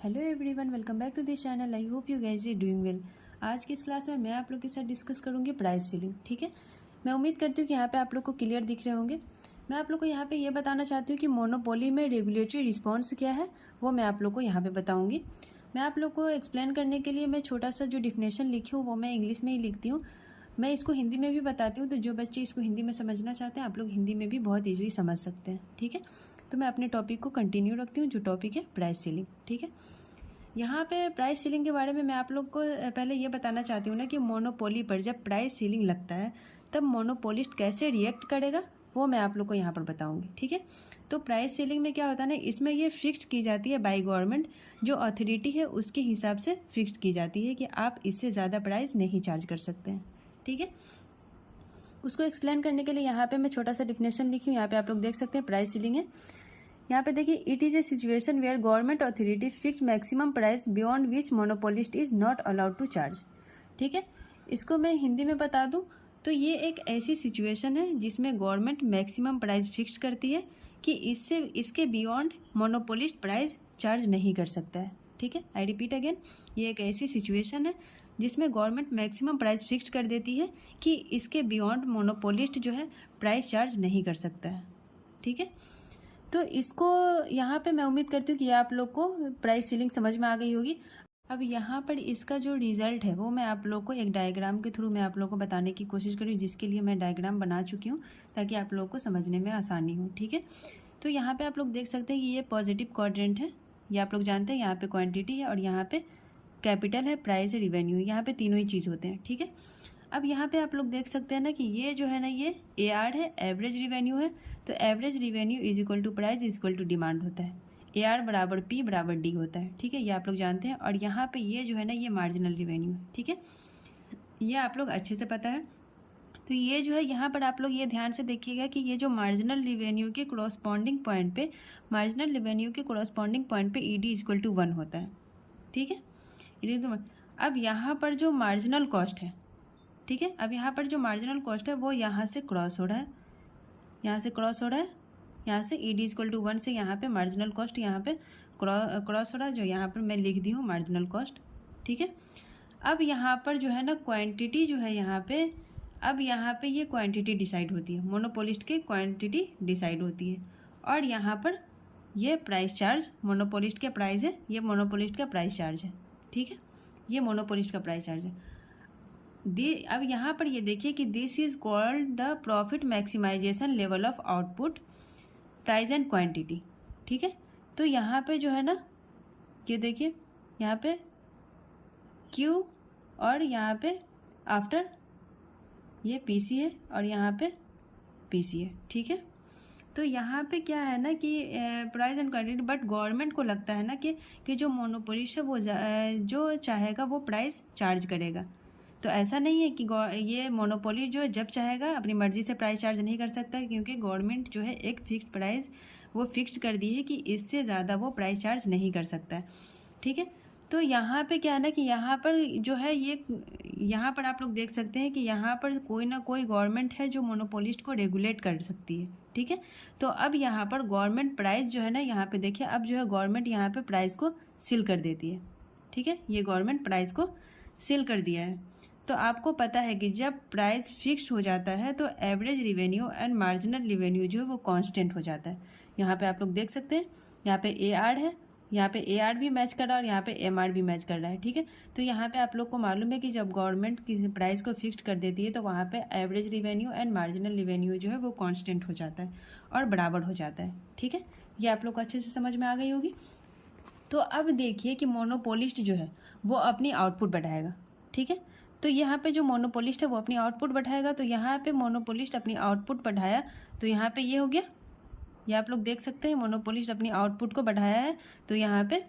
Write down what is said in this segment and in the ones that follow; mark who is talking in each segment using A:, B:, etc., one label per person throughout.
A: Hello everyone, welcome back to this channel. I hope you guys are doing well. आज की इस class में मैं आप लोग के साथ डिस्कस करूंगी प्राइस सीलिंग। ठीक है, मैं उम्मीद करती हूँ कि यहाँ पे आप लोग को क्लियर दिख रहे होंगे। मैं आप लोग को यहाँ पे ये बताना चाहती हूँ कि मोनोपोली में रेगुलेटरी रिस्पॉन्स क्या है, वो मैं आप लोग को यहाँ पे बताऊँगी। मैं आप लोग को एक्सप्लेन करने के लिए मैं छोटा सा जो डिफिनेशन लिखी हूँ वो मैं इंग्लिश में ही लिखती हूँ। मैं इसको हिंदी में भी बताती हूँ, तो जो बच्चे इसको हिंदी में समझना चाहते हैं आप लोग हिंदी में भी बहुत ईजिली समझ सकते हैं। ठीक है, तो मैं अपने टॉपिक को कंटिन्यू रखती हूँ, जो टॉपिक है प्राइस सीलिंग। ठीक है, यहाँ पे प्राइस सीलिंग के बारे में मैं आप लोग को पहले ये बताना चाहती हूँ ना कि मोनोपोली पर जब प्राइस सीलिंग लगता है तब मोनोपोलिस्ट कैसे रिएक्ट करेगा, वो मैं आप लोग को यहाँ पर बताऊँगी। ठीक है, तो प्राइस सीलिंग में क्या होता है ना, इसमें ये फिक्स्ड की जाती है बाय गवर्नमेंट। जो अथॉरिटी है उसके हिसाब से फिक्स्ड की जाती है कि आप इससे ज़्यादा प्राइस नहीं चार्ज कर सकते हैं। ठीक है, उसको एक्सप्लेन करने के लिए यहाँ पे मैं छोटा सा डिफिनेशन लिखी हूँ। यहाँ पे आप लोग देख सकते हैं प्राइस सीलिंग है। यहाँ पे देखिए, it is a situation where government authority fix maximum price beyond which monopolist is not allowed to charge. ठीक है, इसको मैं हिंदी में बता दूँ तो ये एक ऐसी सिचुएशन है जिसमें गवर्नमेंट मैक्सिमम प्राइस फिक्स करती है कि इसके बियॉन्ड मोनोपोलिस्ट प्राइस चार्ज नहीं कर सकता है। ठीक है, आई रिपीट अगेन, ये एक ऐसी सिचुएशन है जिसमें गवर्नमेंट मैक्सिमम प्राइस फिक्स कर देती है कि इसके बियॉन्ड मोनोपोलिस्ट जो है प्राइस चार्ज नहीं कर सकता है। ठीक है, तो इसको यहाँ पे मैं उम्मीद करती हूँ कि आप लोग को प्राइस सीलिंग समझ में आ गई होगी। अब यहाँ पर इसका जो रिजल्ट है वो मैं आप लोग को एक डायग्राम के थ्रू मैं आप लोग को बताने की कोशिश करूँ, जिसके लिए मैं डायग्राम बना चुकी हूँ ताकि आप लोग को समझने में आसानी हो। ठीक है, तो यहाँ पे आप लोग देख सकते हैं कि ये पॉजिटिव क्वाड्रेंट है। ये आप लोग जानते हैं, यहाँ पे क्वांटिटी है और यहाँ पे कैपिटल है, प्राइस है, रिवेन्यू, यहाँ पे तीनों ही चीज़ होते हैं। ठीक है, अब यहाँ पे आप लोग देख सकते हैं ना कि ये जो है ना, ये AR है, एवरेज रिवेन्यू है। तो average revenue is equal to price is equal to demand होता है। AR बराबर P बराबर D होता है। ठीक है, ये आप लोग जानते हैं। और यहाँ पे ये जो है ना, ये मार्जिनल रिवेन्यू है। ठीक है, ये आप लोग अच्छे से पता है। तो ये जो है, यहाँ पर आप लोग ये ध्यान से देखिएगा कि ये जो मार्जिनल रिवेन्यू के कोरस्पॉन्डिंग पॉइंट पे ED इज इक्वल टू 1 होता है। ठीक है, अब यहाँ पर जो मार्जिनल कॉस्ट है, ठीक है, अब यहाँ पर जो मार्जिनल कॉस्ट है वो यहाँ से क्रॉस हो रहा है, यहाँ से क्रॉस हो रहा है, यहाँ से ED इक्वल टू 1 से यहाँ पे मार्जिनल कॉस्ट यहाँ पे क्रॉस हो रहा है, जो यहाँ पर मैं लिख दी हूँ मार्जिनल कॉस्ट। ठीक है, अब यहाँ पर जो है ना क्वांटिटी जो है यहाँ पे, अब यहाँ पे ये क्वांटिटी डिसाइड होती है, मोनोपोलिस्ट की क्वांटिटी डिसाइड होती है। और यहाँ पर ये प्राइस चार्ज मोनोपोलिस्ट का प्राइस है, ये मोनोपोलिस्ट का प्राइस चार्ज है। ठीक है, ये मोनोपोलिस्ट का प्राइस चार्ज है। अब यहाँ पर ये देखिए कि this is called the profit maximisation level of output price and quantity. ठीक है, तो यहाँ पे जो है ना, ये देखिए यहाँ पे Q और यहाँ पे आफ्टर ये PC है और यहाँ पे PC है। ठीक है, तो यहाँ पे क्या है ना कि price and quantity, but government को लगता है ना कि जो मोनोपोलिस्ट है वो जो चाहेगा वो प्राइस चार्ज करेगा। तो ऐसा नहीं है कि ये मोनोपोली जो है जब चाहेगा अपनी मर्ज़ी से प्राइस चार्ज नहीं कर सकता, क्योंकि गवर्नमेंट जो है एक फिक्स्ड प्राइस वो फिक्स्ड कर दी है कि इससे ज़्यादा वो प्राइस चार्ज नहीं कर सकता है। ठीक है, तो यहाँ पे क्या है ना कि यहाँ पर जो है ये, यहाँ पर आप लोग देख सकते हैं कि यहाँ पर कोई ना कोई गवर्नमेंट है जो मोनोपोलिस्ट को रेगुलेट कर सकती है। ठीक है, तो अब यहाँ पर गवर्नमेंट प्राइस जो है ना, यहाँ पे देखिए अब जो है गवर्नमेंट यहाँ पे प्राइस को सील कर देती है। ठीक है, ये गवर्नमेंट प्राइस को सील कर दिया है। तो आपको पता है कि जब प्राइस फिक्स हो जाता है तो average revenue and marginal revenue जो है वो कांस्टेंट हो जाता है। यहाँ पे आप लोग देख सकते हैं, यहाँ पे AR है, यहाँ पे AR भी मैच कर रहा है और यहाँ पे MR भी मैच कर रहा है। ठीक है, तो यहाँ पे आप लोग को मालूम है कि जब गवर्नमेंट किसी प्राइस को फिक्स कर देती है तो वहाँ पे average revenue and marginal revenue जो है वो कांस्टेंट हो जाता है और बराबर हो जाता है। ठीक है, ये आप लोग को अच्छे से समझ में आ गई होगी। तो अब देखिए कि मोनोपोलिस्ट जो है वो अपनी आउटपुट बढ़ाएगा। ठीक है, तो यहाँ पे जो मोनोपोलिस्ट है वो अपनी आउटपुट बढ़ाएगा। तो यहाँ पे मोनोपोलिस्ट अपनी आउटपुट बढ़ाया तो यहाँ पे ये हो गया, ये आप लोग देख सकते हैं मोनोपोलिस्ट अपनी आउटपुट को बढ़ाया है, तो यहाँ पे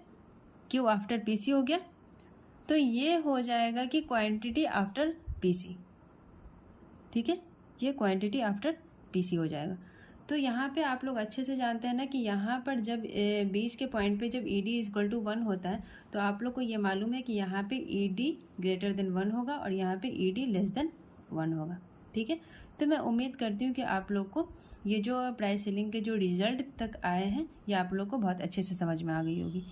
A: Q आफ्टर PC हो गया। तो ये हो जाएगा कि क्वांटिटी आफ्टर PC। ठीक है, ये क्वांटिटी आफ्टर PC हो जाएगा। तो यहाँ पे आप लोग अच्छे से जानते हैं ना कि यहाँ पर जब बीच के पॉइंट पे जब ED इक्वल टू 1 होता है तो आप लोग को ये मालूम है कि यहाँ पे ED ग्रेटर देन 1 होगा और यहाँ पे ED लेस देन 1 होगा। ठीक है, तो मैं उम्मीद करती हूँ कि आप लोग को ये जो प्राइस सीलिंग के जो रिजल्ट तक आए हैं ये आप लोग को बहुत अच्छे से समझ में आ गई होगी।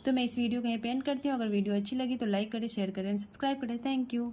A: तो मैं इस वीडियो को यहीं पे एंड करती हूँ। अगर वीडियो अच्छी लगी तो लाइक करें, शेयर करें, सब्सक्राइब करें। Thank you.